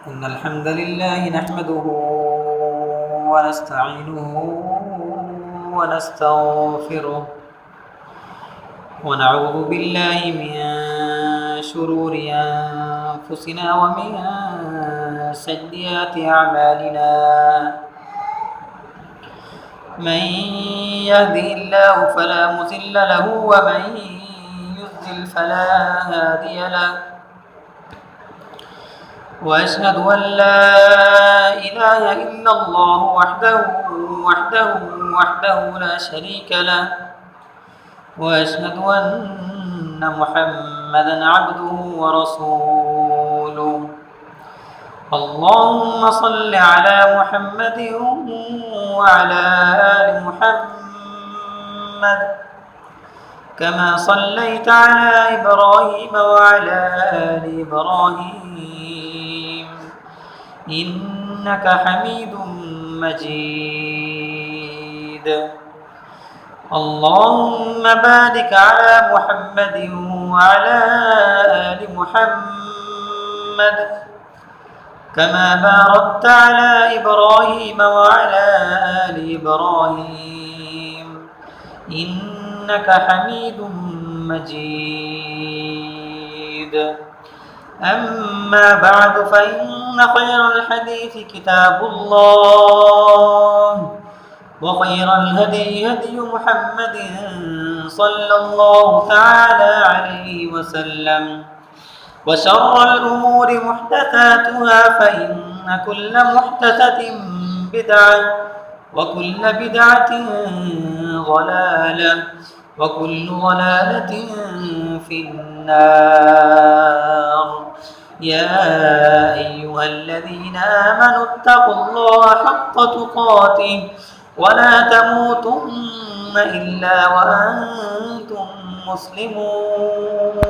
إن الحمد لله نحمده ونستعينه ونستغفره ونعوذ بالله من شرور أنفسنا ومن سيئات أعمالنا. من يهده الله فلا مضل له ومن يضلل فلا هادي له. وأشهد أن لا إله إلا الله وحده لا شريك له. وأشهد أن محمدا عبده ورسوله. اللهم صل على محمد وعلى آل محمد كما صليت على إبراهيم وعلى آل إبراهيم إنك حميد مجيد. اللهم بارك على محمد وعلى آل محمد كما باركت على إبراهيم وعلى آل إبراهيم إنك حميد مجيد. أما بعد فإن خير الحديث كتاب الله وخير الهدي هدي محمد صلى الله تعالى عليه وسلم. وشر الأمور محدثاتها فإن كل محدثة بدعة وكل بدعة ضلالة وكل ضلالة في النار. يا أيها الذين آمنوا اتقوا الله حق تقاته ولا تموتن إلا وأنتم مسلمون.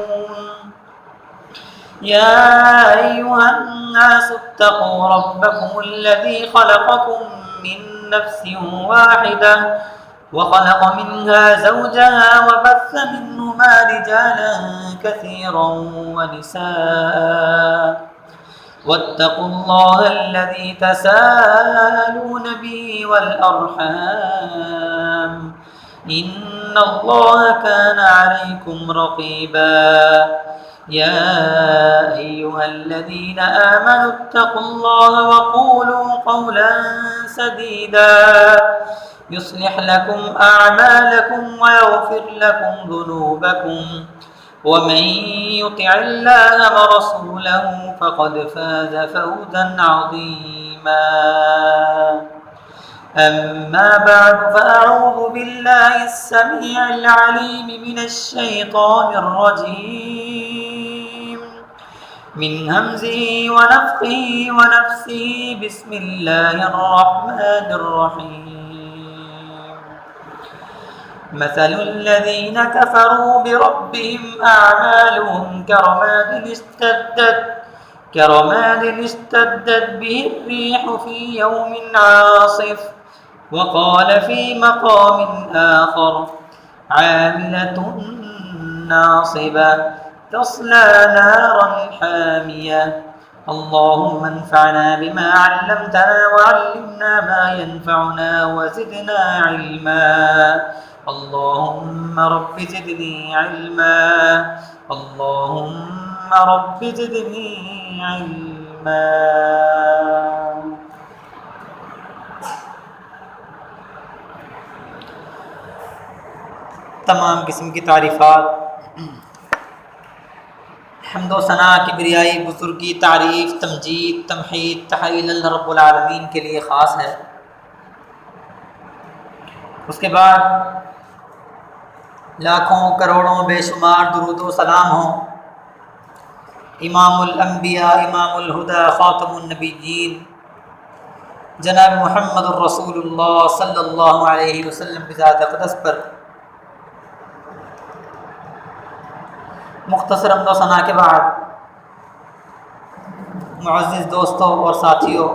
يا أيها الناس اتقوا ربكم الذي خلقكم من نفس واحدة وخلق منها زوجها وبث منهما رجالا كثيرا ونساء واتقوا الله الذي تساءلون به والأرحام إن الله كان عليكم رقيبا. يا أيها الذين آمنوا اتقوا الله وقولوا قولا سديدا يصلح لكم أعمالكم ويغفر لكم ذنوبكم ومن يطع الله ورسوله فقد فاز فوزا عظيما. أما بعد فأعوذ بالله السميع العليم من الشيطان الرجيم من همزه ونفخه ونفسه. بسم الله الرحمن الرحيم. مثل الذين كفروا بربهم أعمالهم كرماد اشتدت به الريح في يوم عاصف. وقال في مقام آخر عاملة ناصبة تصلى نارا حامية. اللهم انفعنا بما علمتنا وعلمنا ما ينفعنا وزدنا علما. اللهم رب زدني علما. اللهم رب زدني علما. تمام قسم کی تعریفات، حمد و ثنا، کبریائی، بزرگی، تعریف، تمجید، تمحید، تحلیل اللہ رب العالمین کے لیے خاص ہے۔ اس کے بعد لاکھوں کروڑوں بے شمار درود و سلام ہوں امام الانبیاء، امام الہدی، خاتم النبیین جناب محمد الرسول اللہ صلی اللہ علیہ وسلم کی ذات اقدس پر۔ مختصر حمد و ثنا کے بعد معزز دوستوں اور ساتھیوں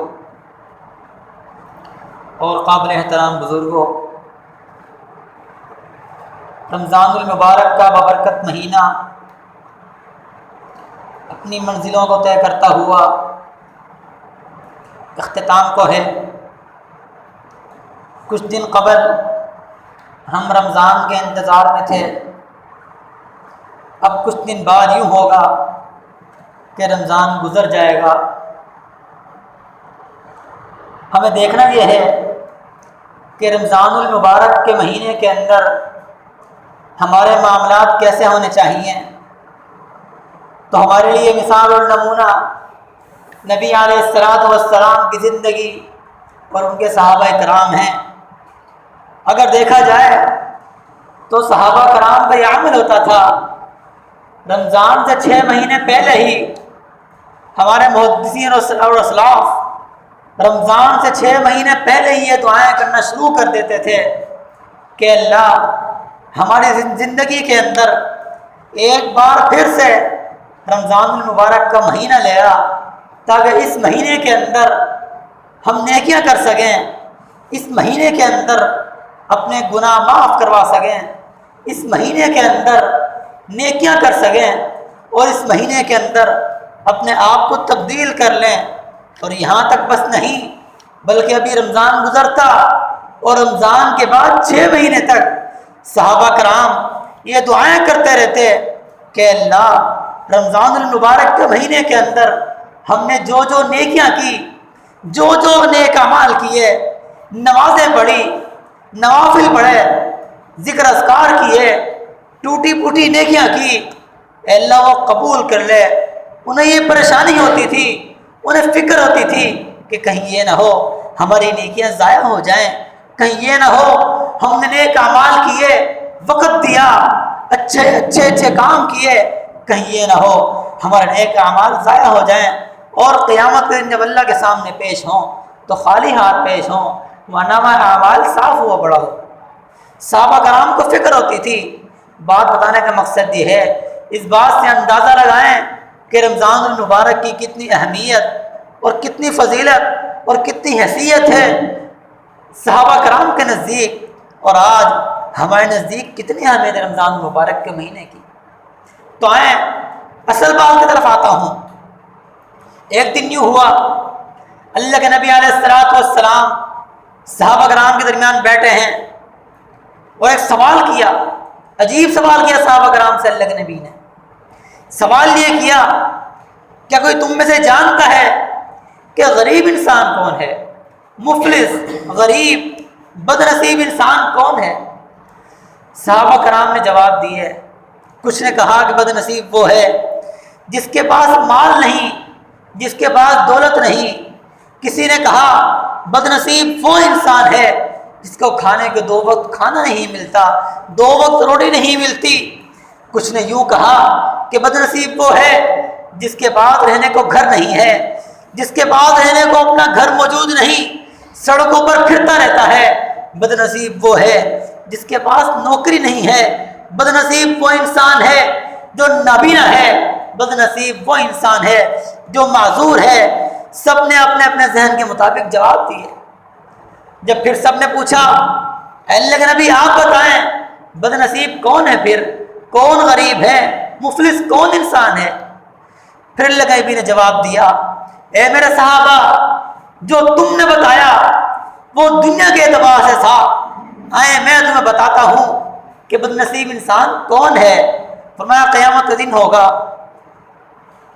اور قابل احترام بزرگوں، رمضان المبارک کا بابرکت مہینہ اپنی منزلوں کو طے کرتا ہوا اختتام کو ہے۔ کچھ دن قبل ہم رمضان کے انتظار میں تھے، اب کچھ دن بعد یوں ہوگا کہ رمضان گزر جائے گا۔ ہمیں دیکھنا یہ ہے کہ رمضان المبارک کے مہینے کے اندر ہمارے معاملات کیسے ہونے چاہیے۔ تو ہمارے لیے مثال اور نمونہ نبی علیہ الصلوۃ والسلام کی زندگی اور ان کے صحابہ کرام ہیں۔ اگر دیکھا جائے تو صحابہ کرام کا یہ عمل ہوتا تھا، رمضان سے 6 مہینے پہلے ہی ہمارے محدثین اور اسلاف رمضان سے 6 مہینے پہلے ہی یہ دعائیں کرنا شروع کر دیتے تھے کہ اللہ ہماری زندگی کے اندر ایک بار پھر سے رمضان المبارک کا مہینہ لے آ، تاکہ اس مہینے کے اندر ہم نیکیاں کر سکیں، اس مہینے کے اندر اپنے گناہ معاف کروا سکیں، اس مہینے کے اندر نیکیاں کر سکیں، اور اس مہینے کے اندر اپنے آپ کو تبدیل کر لیں۔ اور یہاں تک بس نہیں، بلکہ ابھی رمضان گزرتا اور رمضان کے بعد 6 مہینے تک صحابہ کرام یہ دعائیں کرتے رہتے کہ اللہ رمضان المبارک کے مہینے کے اندر ہم نے جو جو نیکیاں کی، جو جو نیک اعمال کیے، نمازیں پڑھی، نوافل پڑھے، ذکر اذکار کیے، ٹوٹی پھوٹی نیکیاں کی، اے اللہ وہ قبول کر لے۔ انہیں یہ پریشانی ہوتی تھی، انہیں فکر ہوتی تھی کہ کہیں یہ نہ ہو ہماری نیکیاں ضائع ہو جائیں، کہیں یہ نہ ہو ہم نے نیک اعمال کیے، وقت دیا، اچھے کام کیے، کہیں یہ نہ ہو ہمارے نیک اعمال ضائع ہو جائیں، اور قیامت کے دن جب اللہ کے سامنے پیش ہوں تو خالی ہاتھ پیش ہوں، ورنہ اعمال صاف ہوا پڑا ہو۔ صحابہ کرام کو فکر ہوتی تھی۔ بات بتانے کا مقصد یہ ہے، اس بات سے اندازہ لگائیں کہ رمضان المبارک کی کتنی اہمیت اور کتنی فضیلت اور کتنی حیثیت ہے صحابہ کرام کے نزدیک، اور آج ہمارے نزدیک کتنی اہمیت ہے رمضان المبارک کے مہینے کی۔ تو آئیں اصل بات کی طرف آتا ہوں۔ ایک دن یوں ہوا، اللہ کے نبی علیہ الصلوۃ والسلام صحابہ کرام کے درمیان بیٹھے ہیں، اور ایک سوال کیا، عجیب سوال کیا صحابہ کرام سے اللہ کے نبی نے۔ سوال یہ کیا، کیا کوئی تم میں سے جانتا ہے کہ غریب انسان کون ہے؟ مفلس، غریب، بد نصیب انسان کون ہے؟ صحابہ کرام نے جواب دیے۔ کچھ نے کہا کہ بد نصیب وہ ہے جس کے پاس مال نہیں، جس کے پاس دولت نہیں۔ کسی نے کہا بد نصیب وہ انسان ہے جس کو کھانے کے 2 وقت کھانا نہیں ملتا، 2 وقت روٹی نہیں ملتی۔ کچھ نے یوں کہا کہ بد نصیب وہ ہے جس کے پاس رہنے کو گھر نہیں ہے، جس کے پاس رہنے کو اپنا گھر موجود نہیں، سڑکوں پر پھرتا رہتا ہے۔ بد نصیب وہ ہے جس کے پاس نوکری نہیں ہے۔ بد نصیب وہ انسان ہے جو نابینا ہے۔ بد نصیب وہ انسان ہے جو معذور ہے۔ سب نے اپنے اپنے ذہن کے مطابق جواب دیے۔ جب پھر سب نے پوچھا اے اللہ کے نبی آپ بتائیں بد نصیب کون ہے، پھر کون غریب ہے، مفلس کون انسان ہے؟ پھر اللہ کے نبی نے جواب دیا، اے میرے صحابہ جو تم نے بتایا وہ دنیا کے اعتبار سے تھا، آئے میں تمہیں بتاتا ہوں کہ بد نصیب انسان کون ہے۔ فرمایا قیامت کا دن ہوگا،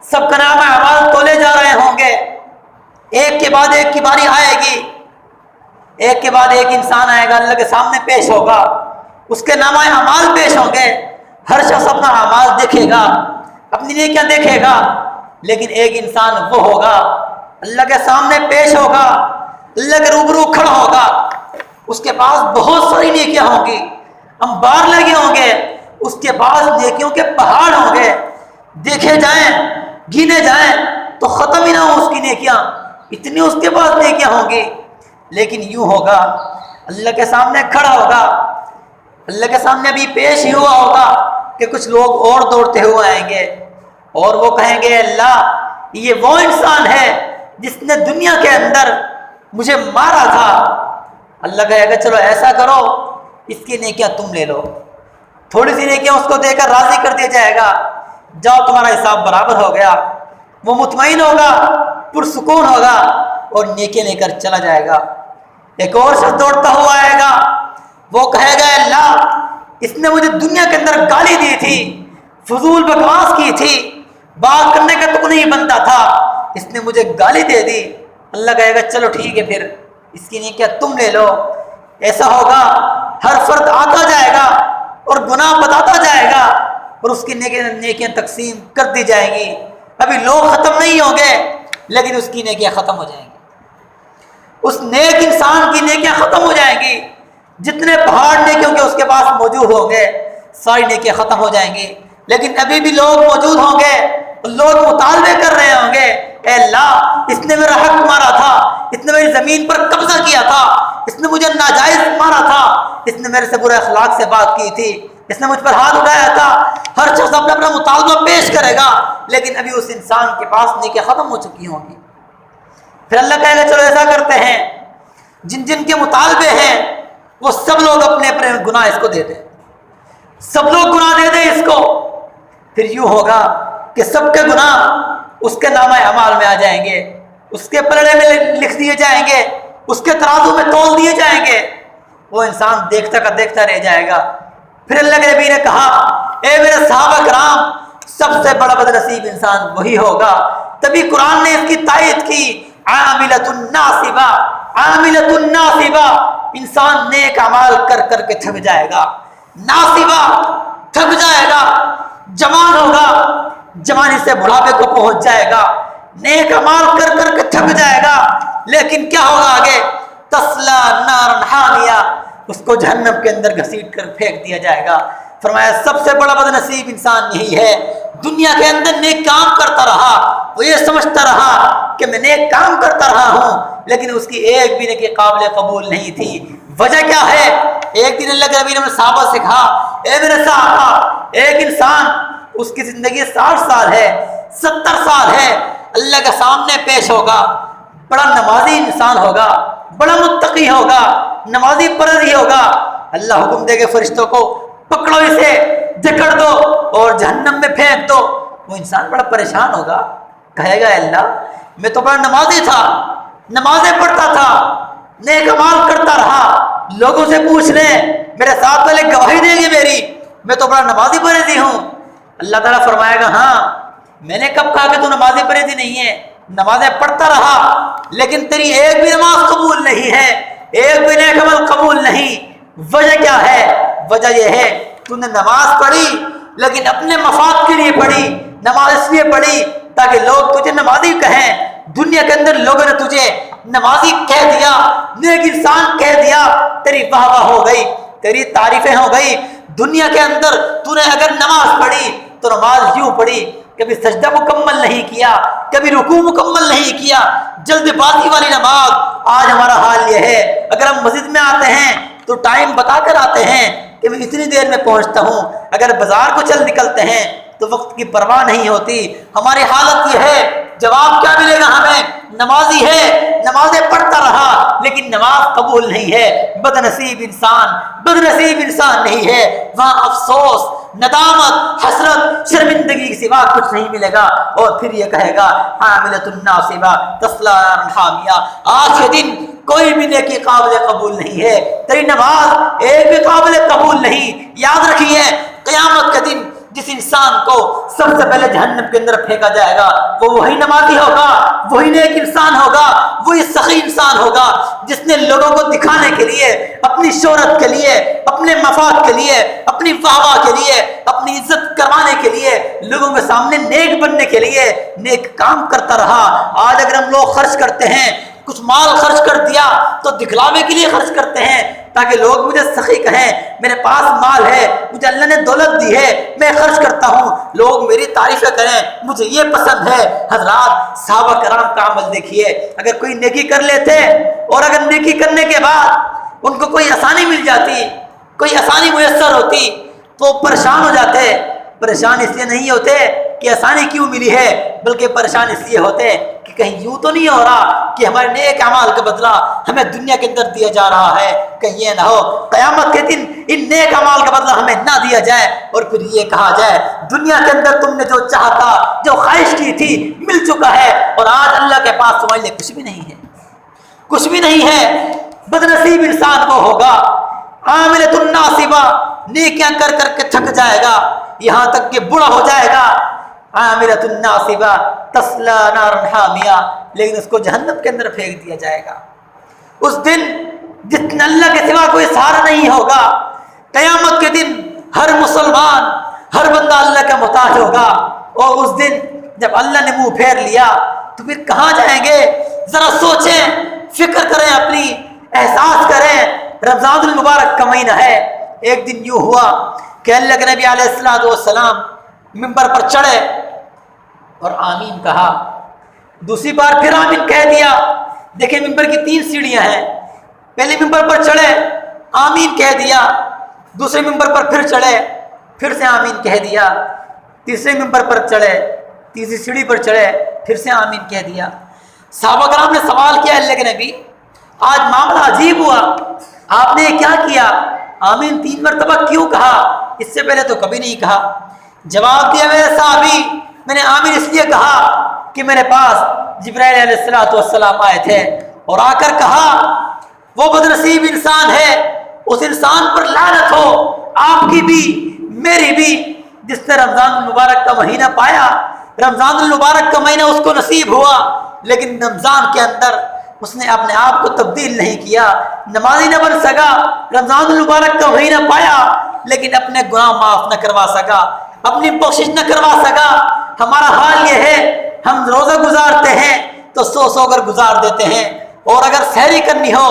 سب کا نام اعمال تولے جا رہے ہوں گے، ایک کے بعد ایک کی باری آئے گی، ایک کے بعد ایک انسان آئے گا، اللہ کے سامنے پیش ہوگا، اس کے نام اعمال پیش ہوں گے، ہر شخص اپنا اعمال دیکھے گا، اپنی نیکیاں دیکھے گا، لیکن ایک انسان وہ ہوگا اللہ کے سامنے پیش ہوگا، اللہ کے روبرو کھڑا ہوگا، اس کے پاس بہت ساری نیکیاں ہوں گی، انبار لگے ہوں گے، اس کے پاس نیکیوں کے پہاڑ ہوں گے، دیکھے جائیں گینے جائیں تو ختم ہی نہ ہو اس کی نیکیاں، اتنی اس کے پاس نیکیاں ہوں گی۔ لیکن یوں ہوگا اللہ کے سامنے کھڑا ہوگا، اللہ کے سامنے بھی پیش ہی ہوا ہوگا کہ کچھ لوگ اور دوڑتے ہوئے آئیں گے، اور وہ کہیں گے اللہ یہ وہ انسان ہے جس نے دنیا کے اندر مجھے مارا تھا۔ اللہ کہے گا چلو ایسا کرو اس کی نیکیاں تم لے لو، تھوڑی سی نیکیاں اس کو دے کر راضی کر دیا جائے گا، جاؤ تمہارا حساب برابر ہو گیا۔ وہ مطمئن ہوگا، پرسکون ہوگا، اور نیکی لے کر چلا جائے گا۔ ایک اور شخص دوڑتا ہوا آئے گا، وہ کہے گا اللہ اس نے مجھے دنیا کے اندر گالی دی تھی، فضول بکواس کی تھی، بات کرنے کا تک نہیں بنتا تھا، اس نے مجھے گالی دے دی۔ اللہ کہے گا چلو ٹھیک ہے، پھر اس کی نیکیاں تم لے لو۔ ایسا ہوگا ہر فرد آتا جائے گا اور گناہ بتاتا جائے گا اور اس کی نیکیاں تقسیم کر دی جائیں گی۔ ابھی لوگ ختم نہیں ہوں گے لیکن اس کی نیکیاں ختم ہو جائیں گی، اس نیک انسان کی نیکیاں ختم ہو جائیں گی۔ جتنے پہاڑ نیکیوں کے اس کے پاس موجود ہوں گے ساری نیکیاں ختم ہو جائیں گی، لیکن ابھی بھی لوگ موجود ہوں گے، لوگ مطالبے کر رہے ہوں گے، اے اللہ اس نے میرا حق مارا تھا، اس نے میری زمین پر قبضہ کیا تھا، اس نے مجھے ناجائز مارا تھا، اس نے میرے سے برے اخلاق سے بات کی تھی، اس نے مجھ پر ہاتھ اٹھایا تھا۔ ہر شخص اپنا اپنا مطالبہ پیش کرے گا، لیکن ابھی اس انسان کے پاس نیکیاں ختم ہو چکی ہوں گی۔ پھر اللہ کہے گا چلو ایسا کرتے ہیں، جن جن کے مطالبے ہیں وہ سب لوگ اپنے اپنے گناہ اس کو دے دیں، سب لوگ گناہ دے دیں اس کو۔ پھر یوں ہوگا کہ سب کے گناہ اس کے نامہ اعمال میں آ جائیں گے، اس کے پلڑے میں لکھ دیے جائیں گے، اس کے ترازو میں تول دیے جائیں گے۔ وہ انسان دیکھتا کا دیکھتا رہ جائے گا۔ پھر اللہ کے نبی نے کہا اے میرے صحابہ کرام، سب سے بڑا بدنصیب انسان وہی ہوگا۔ تبھی قرآن نے اس کی تائید کی، عاملۃ الناصبہ، عاملۃ الناصبہ، انسان نیک اعمال کر کر کے تھک جائے گا، ناصبہ تھک جائے گا، جوان ہوگا جوانی سے بڑھاپے کو پہنچ جائے گا، نیک اعمال کر کر کے تھک جائے گا، لیکن کیا ہوگا آگے؟ تسلا نارا حامیہ، اس کو جہنم کے اندر گھسیٹ کر پھینک دیا جائے گا۔ فرمایا سب سے بڑا بدنصیب انسان یہی ہے، دنیا کے اندر نیک کام کرتا رہا، وہ یہ سمجھتا رہا کہ میں نیک کام کرتا رہا ہوں، لیکن اس کی ایک بھی نیکی قابل قبول نہیں تھی۔ وجہ کیا ہے؟ ایک دن اللہ کے نبی نے صحابہ سے کہا اے میرے صحابہ، ایک انسان اس کی زندگی 60 سال ہے، 70 سال ہے، اللہ کے سامنے پیش ہوگا، بڑا نمازی انسان ہوگا، بڑا متقی ہوگا، نمازی پرہیزی ہوگا، اللہ حکم دے گے فرشتوں کو پکڑو اسے، جکڑ دو اور جہنم میں پھینک دو۔ وہ انسان بڑا پریشان ہوگا، کہے گا اللہ میں تو بڑا نمازی تھا، نمازیں پڑھتا تھا، نیک اعمال کرتا رہا، لوگوں سے پوچھ لیں میرے ساتھ والے گواہی دیں گے میری، میں تو بڑا نمازی پرہیزی ہوں۔ اللہ تعالیٰ فرمائے گا ہاں میں نے کب کہا کہ تو نمازی پرہیزی نہیں ہے، نمازیں پڑھتا رہا لیکن تیری ایک بھی نماز قبول نہیں ہے، ایک بھی نیک عمل قبول نہیں۔ وجہ کیا ہے؟ وجہ یہ ہے تو نے نماز پڑھی لیکن اپنے مفاد کے لیے پڑھی، نماز اس لیے پڑھی تاکہ لوگ تجھے نمازی کہیں۔ دنیا کے اندر لوگوں نے تجھے نمازی کہہ دیا، نیک انسان کہہ دیا، تیری واہ واہ ہو گئی، تیری تعریفیں ہو گئی۔ دنیا کے اندر تو نے اگر نماز پڑھی تو نماز یوں پڑھی، کبھی سجدہ مکمل نہیں کیا، کبھی رکوع مکمل نہیں کیا، جلد بازی والی نماز۔ آج ہمارا حال یہ ہے اگر ہم مسجد میں آتے ہیں تو ٹائم بتا کر آتے ہیں کہ میں اتنی دیر میں پہنچتا ہوں، اگر بازار کو چل نکلتے ہیں تو وقت کی پرواہ نہیں ہوتی۔ ہماری حالت یہ ہے، جواب کیا ملے گا ہمیں؟ نمازی ہے، نمازیں پڑھتا رہا لیکن نماز قبول نہیں ہے، بدنصیب انسان، بدنصیب انسان نہیں ہے۔ وہاں افسوس، ندامت، حسرت، شرمندگی کے سوا کچھ نہیں ملے گا، اور پھر یہ کہے گا عاملۃ الناصبہ تصلی نارا حامیہ، آج کے دن کوئی بھی نیکی قابل قبول نہیں ہے، تیری نماز ایک بھی قابل قبول نہیں۔ یاد رکھیے قیامت کے دن جس انسان کو سب سے پہلے جہنم کے اندر پھینکا جائے گا وہ وہی نمازی ہوگا، وہی نیک انسان ہوگا، وہی سخی انسان ہوگا جس نے لوگوں کو دکھانے کے لیے، اپنی شہرت کے لیے، اپنے مفاد کے لیے، اپنی واہ واہ کے لیے، اپنی عزت کروانے کے لیے، لوگوں کے سامنے نیک بننے کے لیے نیک کام کرتا رہا۔ آج اگر ہم لوگ خرچ کرتے ہیں، کچھ مال خرچ کر دیا تو دکھلاوے کے لیے خرچ کرتے ہیں تاکہ لوگ مجھے سخی کہیں، میرے پاس مال ہے، مجھے اللہ نے دولت دی ہے، میں خرچ کرتا ہوں، لوگ میری تعریفیں کریں، مجھے یہ پسند ہے۔ حضرات صحابہ کرام کا عمل دیکھیے، اگر کوئی نیکی کر لیتے اور اگر نیکی کرنے کے بعد ان کو کوئی آسانی مل جاتی، کوئی آسانی میسر ہوتی تو پریشان ہو جاتے۔ پریشان اس لیے نہیں ہوتے کہ آسانی کیوں ملی ہے، بلکہ پریشان اس لیے ہوتے کہ کہیں یوں تو نہیں ہو رہا کہ ہمارے نیک اعمال کا بدلہ ہمیں دنیا کے اندر دیا جا رہا ہے، کہیں یہ نہ ہو قیامت کے دن ان نیک اعمال کا بدلہ ہمیں نہ دیا جائے اور پھر یہ کہا جائے دنیا کے اندر تم نے جو چاہتا، جو خواہش کی تھی، مل چکا ہے، اور آج اللہ کے پاس تمہارے لیے کچھ بھی نہیں ہے۔ کچھ بھی نہیں ہے. بدنصیب انسان وہ ہوگا عاملۃ ناصبہ، نیکیاں کر کر کے تھک جائے گا یہاں تک کہ بوڑھا ہو جائے گا. عاملۃ ناصبہ تصلی نارا حامیہ، لیکن اس کو جہنم کے اندر پھینک دیا جائے گا. اس دن جتنے اللہ کے سوا کوئی سہارا نہیں ہوگا. قیامت کے دن ہر مسلمان، ہر بندہ اللہ کا محتاج ہوگا. اور اس دن جب اللہ نے منہ پھیر لیا تو پھر کہاں جائیں گے؟ ذرا سوچیں، فکر کریں، اپنی احساس کریں. رمضان المبارک کا مہینہ ہے. ایک دن یوں ہوا کہ اللہ کے نبی علیہ السلام ممبر پر چڑھے اور آمین کہا. دوسری بار پھر آمین کہہ دیا. دیکھیں ممبر کی 3 سیڑھیاں ہیں. پہلے ممبر پر چڑھے، آمین کہہ دیا. دوسرے ممبر پر پھر چڑھے، پھر سے آمین کہہ دیا. تیسرے ممبر پر چڑھے، تیسری سیڑھی پر چڑھے، پھر سے آمین کہہ دیا. صحابہ کرام نے سوال کیا اللہ کے نبی آج معاملہ عجیب ہوا، آپ نے کیا کیا؟ آمین 3 مرتبہ کیوں کہا؟ اس سے پہلے تو کبھی نہیں کہا. جواب دیا میرے صحابی، میں نے آمین اس لیے کہا کہ میرے پاس جبرائیل علیہ السلام آئے تھے اور آ کر کہا وہ بدنصیب انسان ہے، اس انسان پر لعنت ہو، آپ کی بھی میری بھی، جس نے رمضان المبارک کا مہینہ پایا. رمضان المبارک کا مہینہ اس کو نصیب ہوا، لیکن رمضان کے اندر اس نے اپنے آپ کو تبدیل نہیں کیا، نمازی نہ بن سکا. رمضان المبارک کا مہینہ پایا لیکن اپنے گناہ معاف نہ کروا سکا، اپنی بخشش نہ کروا سکا. ہمارا حال یہ ہے، ہم روزہ گزارتے ہیں تو سو کر گزار دیتے ہیں، اور اگر سحری کرنی ہو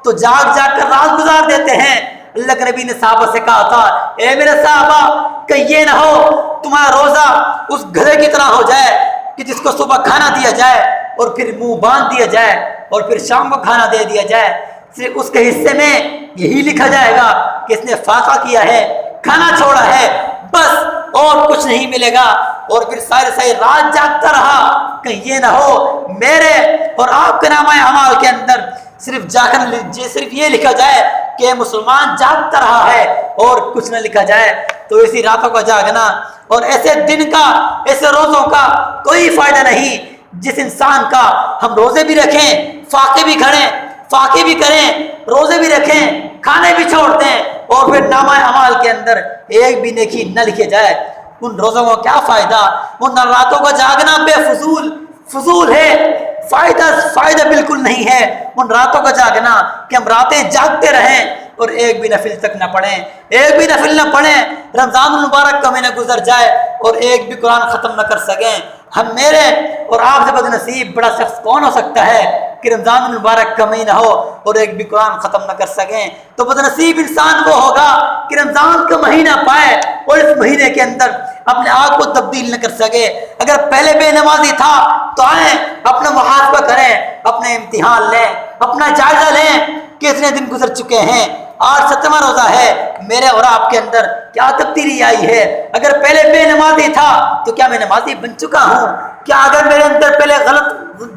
تو جاگ کر رات گزار دیتے ہیں. اللہ کے نبی نے صحابہ سے کہا تھا اے میرے صحابہ کہ یہ نہ ہو تمہارا روزہ اس گدھے کی طرح ہو جائے کہ جس کو صبح کھانا دیا جائے اور پھر منہ باندھ دیا جائے اور پھر شام کو کھانا دے دیا جائے. صرف اس کے حصے میں یہی لکھا جائے گا کہ اس نے فاقہ کیا ہے، کھانا چھوڑا ہے، بس اور کچھ نہیں ملے گا. اور پھر ساری رات جاگتا رہا. کہیں یہ نہ ہو میرے اور آپ کے نامہ اعمال کے اندر صرف یہ لکھا جائے کہ مسلمان جاگتا رہا ہے اور کچھ نہ لکھا جائے. تو اسی راتوں کا جاگنا اور ایسے دن کا، ایسے روزوں کا کوئی فائدہ نہیں جس انسان کا ہم روزے بھی رکھیں، فاقے بھی کریں، روزے بھی رکھیں، کھانے بھی چھوڑ دیں اور پھر نامہ اعمال کے اندر ایک بھی نیکی نہ لکھے جائے. ان روزوں کو کیا فائدہ؟ ان راتوں کا جاگنا بے فضول ہے، فائدہ بالکل نہیں ہے ان راتوں کا جاگنا کہ ہم راتیں جاگتے رہیں اور ایک بھی نفل تک نہ پڑھیں، ایک بھی نفل نہ پڑھیں. رمضان المبارک کا مہینہ گزر جائے اور ایک بھی قرآن ختم نہ کر سکیں. ہم میرے اور آپ سے بدنصیب بڑا شخص کون ہو سکتا ہے کہ رمضان المبارک کا مہینہ ہو اور ایک بھی قرآن ختم نہ کر سکیں؟ تو بدنصیب انسان وہ ہوگا کہ رمضان کا مہینہ پائے اور اس مہینے کے اندر اپنے آپ کو تبدیل نہ کر سکے. اگر پہلے بے نمازی تھا تو آئیں اپنا محاسبہ کریں، اپنے امتحان لیں، اپنا جائزہ لیں کہ اتنے دن گزر چکے ہیں، آج 7واں روزہ ہے، میرے اور آپ کے اندر کیا تبدیلی آئی ہے؟ اگر پہلے بے نمازی تھا تو کیا میں نمازی بن چکا ہوں؟ کیا اگر میرے اندر پہلے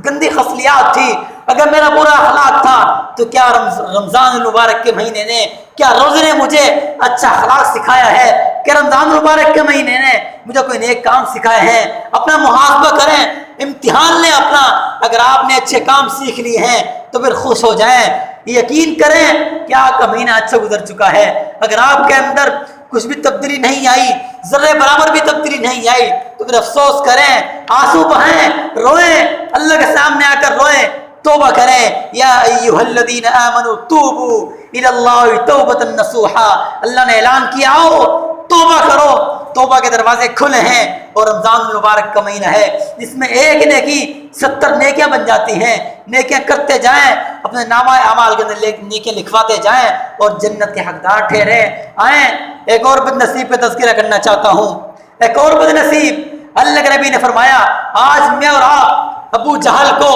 گندی خصلیات تھی، اگر میرا برا اخلاق تھا تو کیا رمضان المبارک کے مہینے نے، کیا روزے نے مجھے اچھا اخلاق سکھایا ہے؟ کہ رمضان المبارک کے مہینے نے مجھے کوئی نیک کام سکھائے ہیں؟ اپنا محاسبہ کریں، امتحان لیں اپنا. اگر آپ نے اچھے کام سیکھ لیے ہیں تو پھر خوش ہو جائیں، یقین کریں کہ آپ کا مہینہ اچھا گزر چکا ہے. اگر آپ کے اندر کچھ بھی تبدیلی نہیں آئی، ذرے برابر بھی تبدیلی نہیں آئی، تو پھر افسوس کریں، آنسو بہائیں، روئیں، اللہ کے سامنے آ کر روئیں، توبہ کریں. یا ایھا الذین آمنوا توبوا الی اللہ توبۃ نصوحا، اللہ نے اعلان کیا آؤ توبہ کرو. توبہ کے دروازے کھلے ہیں اور رمضان المبارک کا مہینہ ہے جس میں ایک نیکی 70 نیکیاں بن جاتی ہیں. نیکیاں کرتے جائیں، اپنے نامہ اعمال کے اندر نیکیاں لکھواتے جائیں اور جنت کے حقدار ٹھہرے. آئیں ایک اور بد نصیب پہ تذکرہ کرنا چاہتا ہوں. ایک اور بد نصیب، اللہ کے نبی نے فرمایا آج میں اور آپ ابو جہل کو،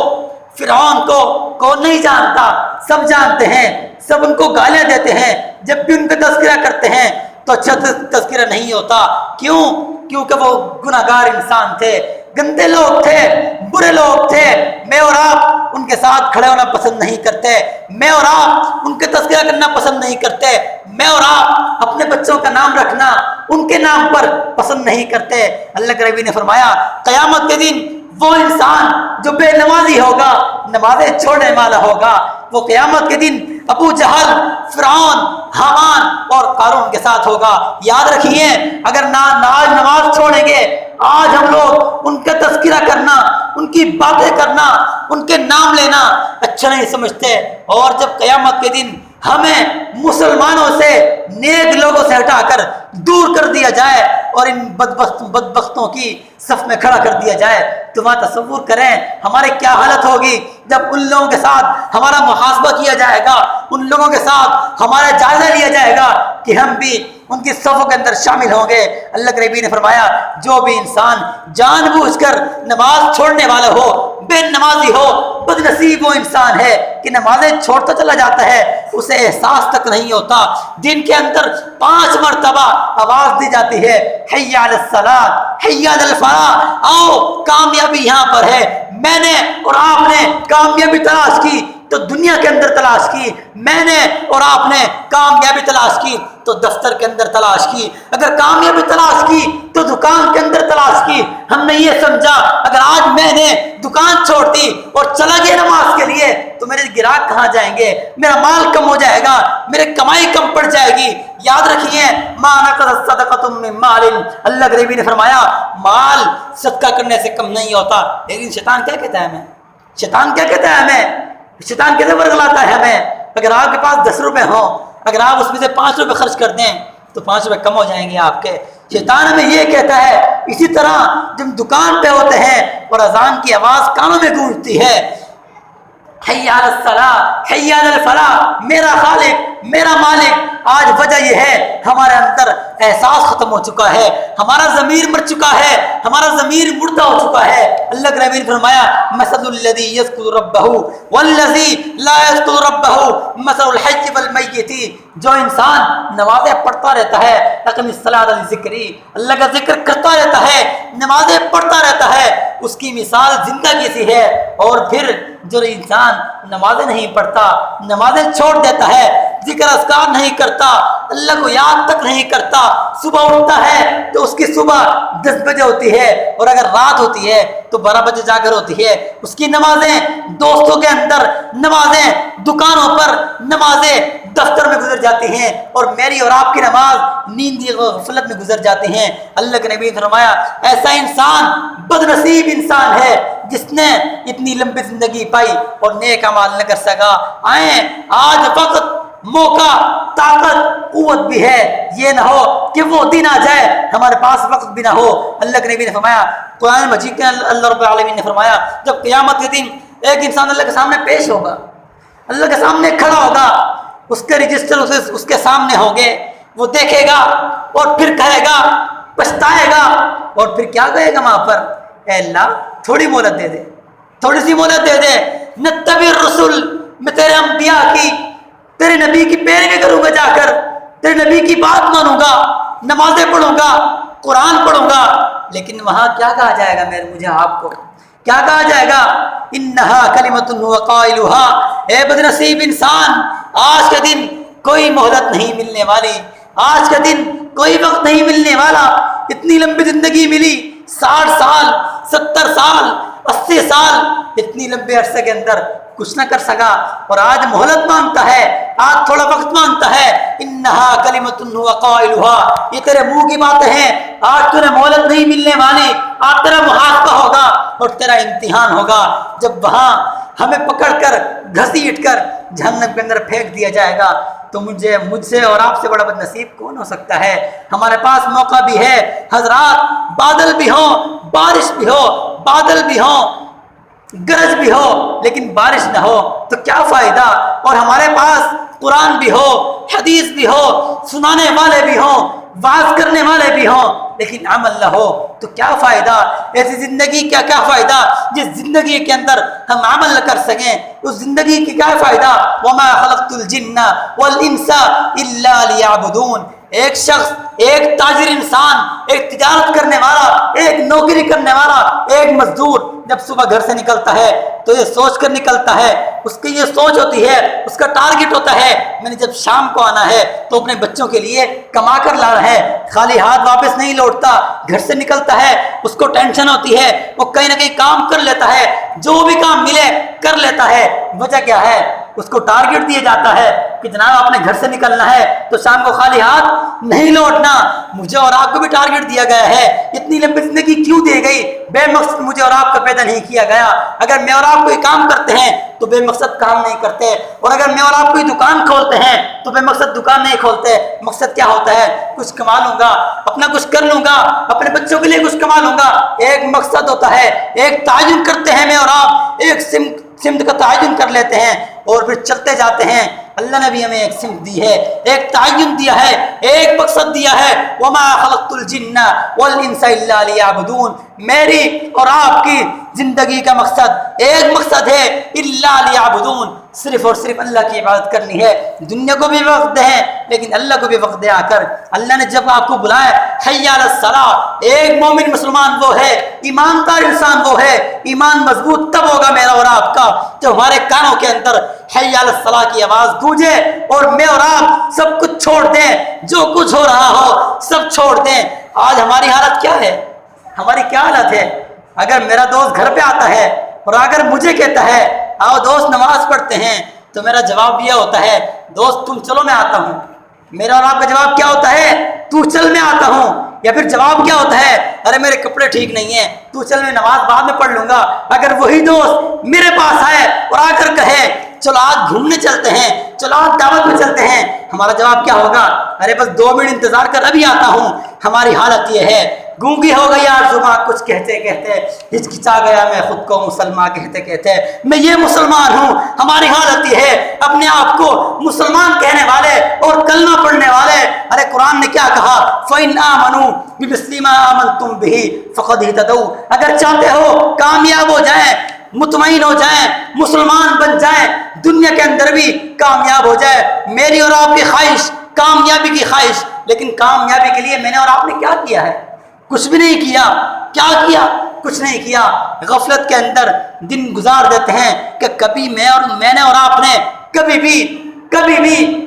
فرعون کو کون نہیں جانتا؟ سب جانتے ہیں، سب ان کو گالیاں دیتے ہیں، جب بھی ان پہ تذکرہ کرتے ہیں تو اچھا تذکرہ نہیں ہوتا. کیوں؟ کیونکہ وہ گناہگار انسان تھے، گندے لوگ تھے، برے لوگ تھے. میں اور آپ ان کے ساتھ کھڑے ہونا پسند نہیں کرتے، میں اور آپ ان کے تذکرہ کرنا پسند نہیں کرتے، میں اور آپ اپنے بچوں کا نام رکھنا ان کے نام پر پسند نہیں کرتے. اللہ کے نبی نے فرمایا قیامت کے دن وہ انسان جو بے نمازی ہوگا، نمازیں چھوڑنے والا ہوگا، وہ قیامت کے دن ابو جہل، فرعون، حامان اور قارون کے ساتھ ہوگا۔ یاد رکھیے، اگر آج نماز چھوڑیں گے، آج ہم لوگ ان کا تذکرہ کرنا، ان کی باتیں کرنا، ان کے نام لینا اچھا نہیں سمجھتے، اور جب قیامت کے دن ہمیں مسلمانوں سے، نیک لوگوں سے ہٹا کر دور کر دیا جائے اور ان بدبختوں کی صف میں کھڑا کر دیا جائے، تو وہاں تصور کریں ہمارے کیا حالت ہوگی جب ان لوگوں کے ساتھ ہمارا محاسبہ کیا جائے گا، ان لوگوں کے ساتھ ہمارا جائزہ لیا جائے گا کہ ہم بھی ان کی صفوں کے اندر شامل ہوں گے۔ اللہ کے نبی نے فرمایا، جو بھی انسان جان بوجھ کر نماز چھوڑنے والا ہو، بے نمازی ہو، بد نصیب وہ انسان ہے کہ نمازیں چھوڑتا چلا جاتا ہے، اسے احساس تک نہیں ہوتا۔ دن کے اندر 5 مرتبہ آواز دی جاتی ہے، حی علی الصلاۃ، حی علی الفلاح، آؤ کامیابی یہاں پر ہے۔ میں نے اور آپ نے کامیابی تلاش کی تو دنیا کے اندر تلاش کی، میں نے اور آپ نے کامیابی تلاش کی تو دفتر کے اندر تلاش کی، اگر کامیابی تلاش کی تو دکان کے اندر تلاش کی۔ ہم نے یہ سمجھا اگر آج میں نے دکان چھوڑ دی اور چلا گیا نماز کے لیے تو میرے گراہک کہاں جائیں گے، میرا مال کم ہو جائے گا، میرے کمائی کم پڑ جائے گی۔ یاد رکھیے، ما نقصت صدقۃ من مال، اللہ کے نبی نے فرمایا مال صدقہ کرنے سے کم نہیں ہوتا۔ لیکن شیطان کیا کہتا ہے ہمیں؟ شیطان کیا کہتا ہے ہمیں؟ شیطان کیسے ورگلاتا ہے ہمیں؟ اگر آپ کے پاس 10 روپے ہوں، اگر آپ اس میں سے 5 روپے خرچ کر دیں تو 5 روپے کم ہو جائیں گے آپ کے۔ شیطان ہمیں یہ کہتا ہے۔ اسی طرح جب دکان پہ ہوتے ہیں اور اذان کی آواز کانوں میں گونجتی ہے، حی علی الصلاۃ، حی علی الفلاح، میرا خالق، میرا مالک، آج وجہ یہ ہے ہمارے اندر احساس ختم ہو چکا ہے، ہمارا ضمیر مر چکا ہے، ہمارا ضمیر مردہ ہو چکا ہے۔ اللہ کے نبی نے فرمایا، مثل الذی یذکر ربہ والذی لا یذکر ربہ مثل الحی والمیت، جو انسان نمازیں پڑھتا رہتا ہے، اقم الصلاۃ لذکری، اللہ کا ذکر کرتا رہتا ہے، نمازیں پڑھتا رہتا ہے، اس کی مثال زندہ کیسی ہے۔ اور پھر جو انسان نمازیں نہیں پڑھتا، نمازیں چھوڑ دیتا ہے، ذکر اذکار نہیں کرتا، اللہ کو یاد تک نہیں کرتا، صبح اٹھتا ہے تو اس کی صبح 10 بجے ہوتی ہے، اور اگر رات ہوتی ہے تو 12 بجے جا کر ہوتی ہے۔ اس کی نمازیں دوستوں کے اندر، نمازیں دکانوں پر، نمازیں دفتر میں گزر جاتی ہیں، اور میری اور آپ کی نماز نیندی غفلت میں گزر جاتی ہیں۔ اللہ کے نبی نے فرمایا ایسا انسان بد نصیب انسان ہے جس نے اتنی لمبی زندگی پائی اور نیک اعمال نہ کر سکا۔ آئیں آج وقت، موقع، طاقت، قوت بھی ہے، یہ نہ ہو کہ وہ دن آ جائے ہمارے پاس وقت بھی نہ ہو۔ اللہ کے نبی نے فرمایا، قرآن مجید کے اللہ رب العالمین نے فرمایا، جب قیامت کے دن ایک انسان اللہ کے سامنے پیش ہوگا، اللہ کے سامنے کھڑا ہوگا، اس کے رجسٹر اس کے سامنے ہوں گے، وہ دیکھے گا اور پھر کہے گا، پچھتائے گا، اور پھر کیا کہے گا وہاں پر؟ اے اللہ تھوڑی مہلت دے دے، تھوڑی سی مہلت دے دے، نتبع الرسل، میں تیرے انبیاء کی، تیرے نبی کی پیروی کروں گا، جا کر تیرے نبی کی بات مانوں گا، نمازیں پڑھوں گا، قرآن پڑھوں گا۔ لیکن وہاں کیا کہا جائے گا؟ مجھے آپ کو کیا کہا جائے گا؟ انہا کلمۃ هو قائلها، اے بد نصیب انسان، آج کے دن کوئی مہلت نہیں ملنے والی، آج کا دن کوئی وقت نہیں ملنے والا۔ اتنی لمبی زندگی ملی، 60 سال، 70 سال، 80 سال، اتنی لمبے عرصے کے اندر کچھ نہ کر سکا، اور آج مہلت مانگتا ہے، آج تھوڑا وقت مانگتا ہے۔ انہا کلمۃ هو قائلها، یہ تیرے منہ کی باتیں ہیں، آج تجھے مہلت نہیں ملنے والی، آج تیرا محاسبہ ہوگا اور تیرا امتحان ہوگا، جب وہاں ہمیں پکڑ کر گھسیٹ کر جہنم کے اندر پھینک دیا جائے گا۔ تو مجھ سے اور آپ سے بڑا بد نصیب کون ہو سکتا ہے؟ ہمارے پاس موقع بھی ہے حضرات، بادل بھی ہوں، بارش بھی ہو، بادل بھی ہوں، گرج بھی ہو، لیکن بارش نہ ہو تو کیا فائدہ؟ اور ہمارے پاس قرآن بھی ہو، حدیث بھی ہو، سنانے والے بھی ہوں، واعظ کرنے والے بھی ہوں، لیکن عمل نہ ہو تو کیا فائدہ؟ ایسی زندگی کا کیا فائدہ جس زندگی کے اندر ہم عمل نہ کر سکیں؟ اس زندگی کی کیا فائدہ؟ وما خلقت الجن والانس الا لیعبدون۔ ایک شخص، ایک تاجر انسان، ایک تجارت کرنے والا، ایک نوکری کرنے والا، ایک مزدور جب صبح گھر سے نکلتا ہے تو یہ سوچ کر نکلتا ہے، اس کی یہ سوچ ہوتی ہے، اس کا ٹارگٹ ہوتا ہے، میں نے جب شام کو آنا ہے تو اپنے بچوں کے لیے کما کر لانا ہے، خالی ہاتھ واپس نہیں لوٹتا۔ گھر سے نکلتا ہے، اس کو ٹینشن ہوتی ہے، وہ کہیں نہ کہیں کام کر لیتا ہے، جو بھی کام ملے کر لیتا ہے۔ وجہ کیا ہے؟ اس کو ٹارگٹ دیا جاتا ہے کہ جناب آپ نے گھر سے نکلنا ہے تو شام کو خالی ہاتھ نہیں لوٹنا. مجھے اور آپ کو بھی ٹارگٹ دیا گیا ہے. اتنی لمبی زندگی کیوں دی گئی؟ بے مقصد مجھے اور آپ کو پیدا نہیں کیا گیا. اگر میں اور آپ کوئی کام کرتے ہیں تو بے مقصد کام نہیں کرتے, اور اگر میں اور آپ کوئی دکان کھولتے ہیں تو بے مقصد دکان نہیں کھولتے. مقصد کیا ہوتا ہے؟ کچھ کما لوں گا, اپنا کچھ کر لوں گا, اپنے بچوں کے لیے کچھ کما لوں گا. ایک مقصد ہوتا ہے. ایک تعین کرتے ہیں میں اور آپ, ایک سمت کا تعین کر لیتے ہیں اور پھر چلتے جاتے ہیں. اللہ نے بھی ہمیں ایک سمت دی ہے, ایک تعین دیا ہے, ایک مقصد دیا ہے. وما خلقت الجن والانس الا ليعبدون. میری اور آپ کی زندگی کا مقصد ایک مقصد ہے, الا ليعبدون, صرف اور صرف اللہ کی عبادت کرنی ہے. دنیا کو بھی وقت دیں لیکن اللہ کو بھی وقت دیا کر. اللہ نے جب آپ کو بلایا حی علی الصلاۃ, ایک مومن مسلمان وہ ہے, ایماندار انسان وہ ہے, ایمان مضبوط تب ہوگا میرا اور آپ کا جب ہمارے کانوں کے اندر حی علی الصلاۃ کی آواز گونجے اور میں اور آپ سب کچھ چھوڑ دیں, جو کچھ ہو رہا ہو سب چھوڑ دیں. آج ہماری حالت کیا ہے؟ ہماری کیا حالت ہے؟ اگر میرا دوست گھر پہ آتا ہے اور اگر مجھے کہتا ہے آؤ دوست نماز پڑھتے ہیں, تو میرا جواب یہ ہوتا ہے دوست تم چلو میں آتا ہوں. میرا اور آپ کا جواب کیا ہوتا ہے؟ تو چل میں آتا ہوں. یا پھر جواب کیا ہوتا ہے؟ ارے میرے کپڑے ٹھیک نہیں ہیں, تو چل میں نماز بعد میں پڑھ لوں گا. اگر وہی دوست میرے پاس آئے اور آ کر کہے چلو آج گھومنے چلتے ہیں, چلو آج دعوت میں چلتے ہیں, ہمارا جواب کیا ہوگا؟ ارے بس 2 منٹ انتظار کر, ابھی آتا ہوں. ہماری حالت یہ ہے, گونگی ہو گئی یار زباں کچھ کہتے کہتے, ہچکچا گیا میں خود کو مسلمان کہتے کہتے, میں یہ مسلمان ہوں. ہماری حالت یہ ہے, اپنے آپ کو مسلمان کہنے والے اور کلمہ پڑھنے والے. ارے قرآن نے کیا کہا؟ فَإِنْ آمَنُوا بِمِثْلِ مَا آمَنْتُمْ بِهِ فَقَدْ اهْتَدَوْا. اگر چاہتے ہو کامیاب ہو جائیں, مطمئن ہو جائیں, مسلمان بن جائیں, دنیا کے اندر بھی کامیاب ہو جائے. میری اور آپ کی خواہش کامیابی کی خواہش, لیکن کامیابی کے لیے میں نے اور آپ نے کیا کیا ہے؟ کچھ بھی نہیں کیا. کیا کیا؟ کچھ نہیں کیا. غفلت کے اندر دن گزار دیتے ہیں کہ کبھی میں نے اور آپ نے کبھی بھی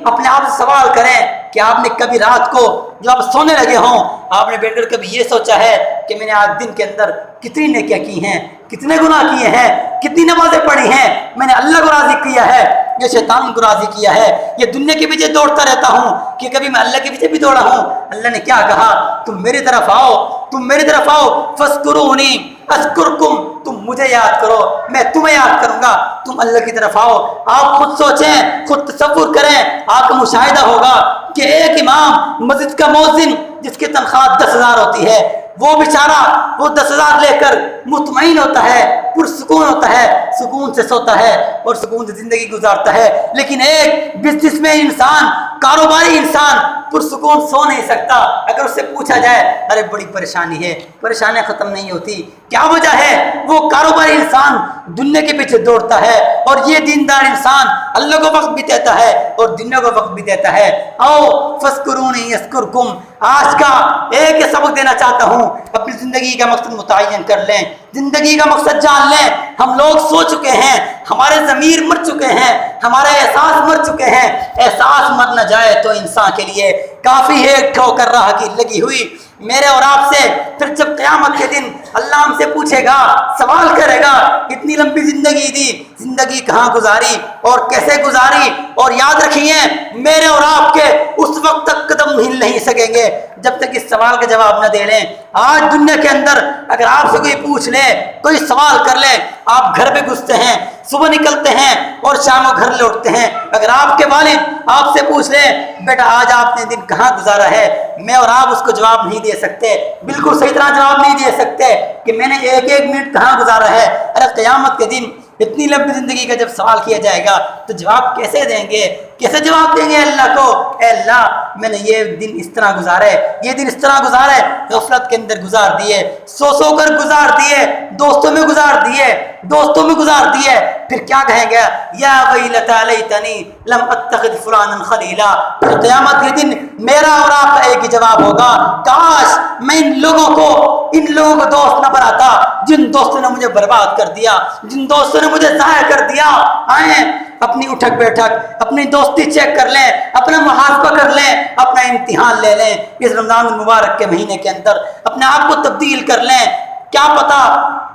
اپنے آپ سے سوال کریں کہ آپ نے کبھی رات کو جب آپ سونے لگے ہوں آپ نے بیٹھ کر کبھی یہ سوچا ہے کہ میں نے آج دن کے اندر کتنی نیکیاں کی ہیں, کتنے گناہ کیے ہیں, کتنی نمازیں پڑھی ہیں, میں نے اللہ کو راضی کیا ہے یا شیطان کو راضی کیا ہے, یہ دنیا کے پیچھے دوڑتا رہتا ہوں کہ کبھی میں اللہ کے پیچھے بھی دوڑا ہوں. اللہ نے کیا کہا؟ تم میری طرف آؤ, تم میری طرف آؤ. فاذکرونی اذکرکم, تم مجھے یاد کرو میں تمہیں یاد کروں گا. تم اللہ کی طرف آؤ. آپ خود سوچیں, خود تصور کریں, آپ کا مشاہدہ ہوگا کہ ایک امام مسجد کا مؤذن جس کی تنخواہ 10,000 ہوتی ہے, وہ بیچارہ وہ 10,000 لے کر مطمئن ہوتا ہے, پرسکون ہوتا ہے, سکون سے سوتا ہے اور سکون سے زندگی گزارتا ہے. لیکن ایک بزنس میں انسان, کاروباری انسان پرسکون سو نہیں سکتا. اگر اس سے پوچھا جائے ارے بڑی پریشانی ہے, پریشانیاں ختم نہیں ہوتی. کیا وجہ ہے؟ وہ کاروباری انسان دنیا کے پیچھے دوڑتا ہے اور یہ دیندار انسان اللہ کو وقت بھی دیتا ہے اور دنیا کو وقت بھی دیتا ہے. آؤ فاذکرونی اذکرکم. آج کا ایک سبق دینا چاہتا ہوں, اپنی زندگی کا مقصد متعین کر لیں, زندگی کا مقصد جان لیں. ہم لوگ سو چکے ہیں, ہمارے ضمیر مر چکے ہیں, ہمارے احساس مر چکے ہیں. احساس مر نہ جائے تو انسان کے لیے کافی ہے ٹھوکر راہ کی لگی ہوئی. میرے اور آپ سے پھر جب قیامت کے دن اللہ ہم سے پوچھے گا, سوال کرے گا, اتنی لمبی زندگی دی, زندگی کہاں گزاری اور کیسے گزاری؟ اور یاد رکھیے میرے اور آپ کے اس وقت تک قدم ہل نہیں سکیں گے جب تک اس سوال کا جواب نہ دے لیں. آج دنیا کے اندر اگر آپ سے کوئی پوچھ لے, کوئی سوال کر لے, آپ گھر پہ گھستے ہیں, صبح نکلتے ہیں اور شام کو گھر لوٹتے ہیں. اگر آپ کے والد آپ سے پوچھ لیں بیٹا آج آپ نے دن کہاں گزارا ہے, میں اور آپ اس کو جواب نہیں دے سکتے, بالکل صحیح طرح جواب نہیں دے سکتے کہ میں نے ایک منٹ کہاں گزارا ہے. ارے قیامت کے دن اتنی لمبی زندگی کا جب سوال کیا جائے گا تو جواب کیسے دیں گے؟ کیسے جواب دیں گے اللہ کو؟ اے اللہ میں نے یہ دن اس طرح گزارے, یہ دن اس طرح گزارے, غفلت کے اندر گزار دیے, سو کر گزار دیے, دوستوں میں گزار دیے. پھر کیا کہیں گے؟ یا ویلتا لیتنی لم اتخذ فلانا خلیلا. پھر قیامت کے دن میرا اور آپ کا ایک ہی جواب ہوگا, کاش میں ان لوگوں کو دوست نہ بناتا جن دوستوں نے مجھے برباد کر دیا, جن دوستوں نے مجھے ضائع کر دیا. آئیں اپنی اٹھک بیٹھک, اپنی دوستی چیک کر لیں, اپنا محاسبہ کر لیں, اپنا امتحان لے لیں. اس رمضان المبارک کے مہینے کے اندر اپنے آپ کو تبدیل کر لیں. کیا پتا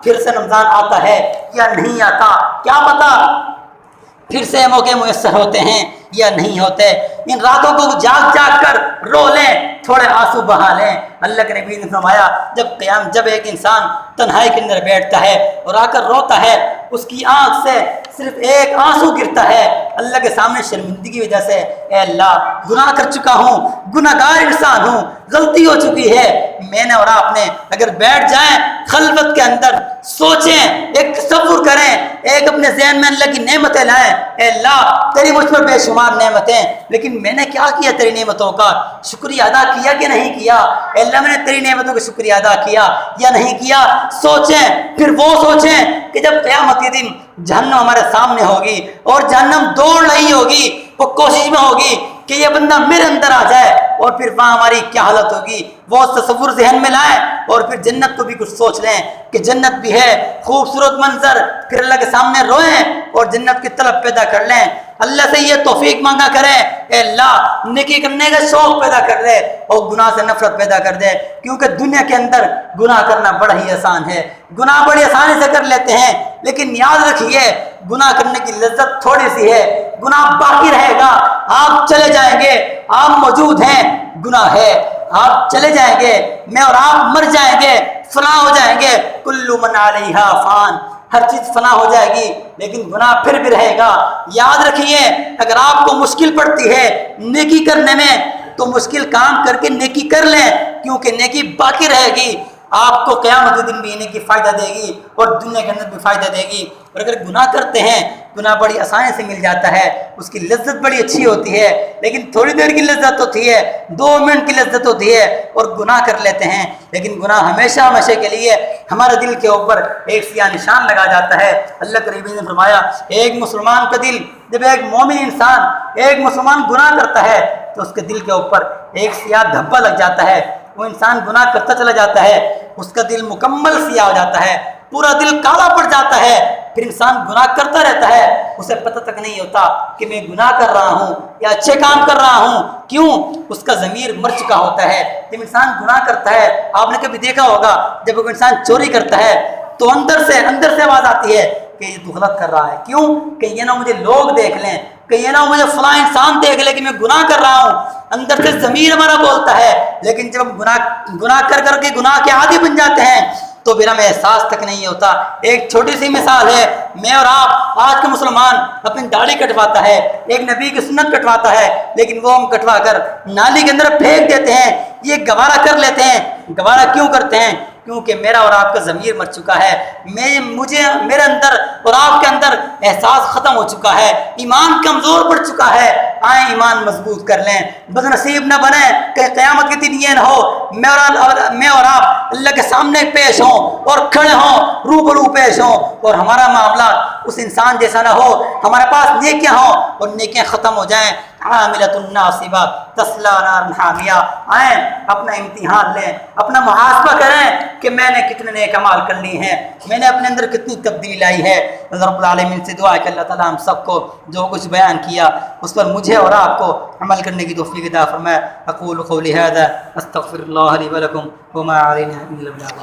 پھر سے رمضان آتا ہے یا نہیں آتا, کیا پتا پھر سے موقع میسر ہوتے ہیں یا نہیں ہوتے. ان راتوں کو جاگ جاگ کر رو لیں, تھوڑے آنسو بہا لیں. اللہ کے نبی نے فرمایا جب ایک انسان تنہائی کے اندر بیٹھتا ہے اور آ کر روتا ہے, اس کی آنکھ سے صرف ایک آنسو گرتا ہے اللہ کے سامنے شرمندگی کی وجہ سے, اے اللہ گناہ کر چکا ہوں, گناہ گار انسان ہوں, غلطی ہو چکی ہے. میں نے اور آپ نے اگر بیٹھ جائیں خلوت کے اندر, سوچیں, ایک تصور کریں, ایک اپنے ذہن میں اللہ کی نعمتیں لائیں. اے اللہ تیری مجھ پر بے شمار نعمتیں, لیکن میں نے کیا کیا تیری نعمتوں کا, شکریہ ادا کیا کہ نہیں کیا. اے اللہ میں نے تیری نعمتوں کا شکریہ ادا کیا یا نہیں کیا. سوچیں, پھر وہ سوچیں کہ جب قیامت کے دن جہنم ہمارے سامنے ہوگی اور جہنم دوڑ رہی ہوگی, وہ کوشش میں ہوگی کہ یہ بندہ میرے اندر آ جائے, اور پھر وہاں ہماری کیا حالت ہوگی وہ تصور ذہن میں لائیں. اور پھر جنت کو بھی کچھ سوچ لیں کہ جنت بھی ہے خوبصورت منظر, پھر اللہ کے سامنے روئیں اور جنت کی طلب پیدا کر لیں. اللہ سے یہ توفیق مانگا کریں, اے اللہ نیکی کرنے کا شوق پیدا کر دے اور گناہ سے نفرت پیدا کر دے, کیونکہ دنیا کے اندر گناہ کرنا بڑا ہی آسان ہے, گناہ بڑی آسانی سے کر لیتے ہیں. لیکن یاد رکھیے گناہ کرنے کی لذت تھوڑی سی ہے, گناہ باقی رہے گا. آپ چلے جائیں گے, آپ موجود ہیں, گناہ ہے, آپ چلے جائیں گے, میں اور آپ مر جائیں گے, فنا ہو جائیں گے. کل من علیہا فان, ہر چیز فنا ہو جائے گی, لیکن گناہ پھر بھی رہے گا. یاد رکھیے اگر آپ کو مشکل پڑتی ہے نیکی کرنے میں تو مشکل کام کر کے نیکی کر لیں, کیونکہ نیکی باقی رہے گی. آپ کو قیامت کے دن بھی نیکی فائدہ دے گی اور دنیا کے اندر بھی فائدہ دے گی. اور اگر گناہ کرتے ہیں, گناہ بڑی آسانی سے مل جاتا ہے, اس کی لذت بڑی اچھی ہوتی ہے, لیکن تھوڑی دیر کی لذت ہوتی ہے, 2 منٹ کی لذت ہوتی ہے, اور گناہ کر لیتے ہیں. لیکن گناہ ہمیشہ ہمیشہ کے لیے ہمارے دل کے اوپر ایک سیاہ نشان لگا جاتا ہے. اللہ کے نبی نے فرمایا ایک مسلمان کا دل, جب ایک مومن انسان ایک مسلمان گناہ کرتا ہے تو اس کے دل کے اوپر ایک سیاہ دھبا لگ جاتا ہے. وہ انسان گناہ کرتا چلا جاتا ہے, اس کا دل مکمل سیاہ ہو جاتا ہے, پورا دل کالا پڑ جاتا ہے. پھر انسان گناہ کرتا رہتا ہے, اسے پتہ تک نہیں ہوتا کہ میں گناہ کر رہا ہوں یا اچھے کام کر رہا ہوں. کیوں؟ اس کا ضمیر مر چکا ہوتا ہے. جب انسان گناہ کرتا ہے, آپ نے کبھی دیکھا ہوگا جب کوئی انسان چوری کرتا ہے تو اندر سے آواز آتی ہے کہ یہ تو غلط کر رہا ہے. کیوں؟ کہ یہ نہ مجھے لوگ دیکھ لیں, کہ یہ نہ مجھے فلاں انسان دیکھ لے کہ میں گناہ کر رہا ہوں. اندر سے ضمیر ہمارا بولتا ہے. لیکن جب ہم گناہ کر کے گناہ کے عادی بن جاتے ہیں تو پھر ہمیں احساس تک نہیں ہوتا. ایک چھوٹی سی مثال ہے, میں اور آپ, آج کا مسلمان اپنی داڑھی کٹواتا ہے, ایک نبی کی سنت کٹواتا ہے, لیکن وہ ہم کٹوا کر نالی کے اندر پھینک دیتے ہیں. یہ گوارا کر لیتے ہیں. گوارا کیوں کرتے ہیں؟ کیونکہ میرا اور آپ کا ضمیر مر چکا ہے. میرے اندر اور آپ کے اندر احساس ختم ہو چکا ہے, ایمان کمزور پڑ چکا ہے. آئیں ایمان مضبوط کر لیں, بد نصیب نہ بنیں کہ قیامت کے دن یہ نہ ہو میں اور آپ اللہ کے سامنے پیش ہوں اور کھڑے ہوں, روبرو پیش ہوں, اور ہمارا معاملہ اس انسان جیسا نہ ہو. ہمارے پاس نیکیاں ہوں اور نیکیاں ختم ہو جائیں. عاملۃ ناصبہ تصلی نارا حامیہ. آئیں اپنا امتحان لیں, اپنا محاسبہ کریں کہ میں نے کتنے نیک اعمال کر لی ہیں, میں نے اپنے اندر کتنی تبدیلی لائی ہے. رب العالمین سے دعا ہے کہ اللہ تعالیٰ ہم سب کو جو کچھ بیان کیا اس پر مجھے اور آپ کو عمل کرنے کی توفیق عطا فرمائے. اقول قولی ھذا استغفر اللہ لی ولکم وما علینا الا البلاغ.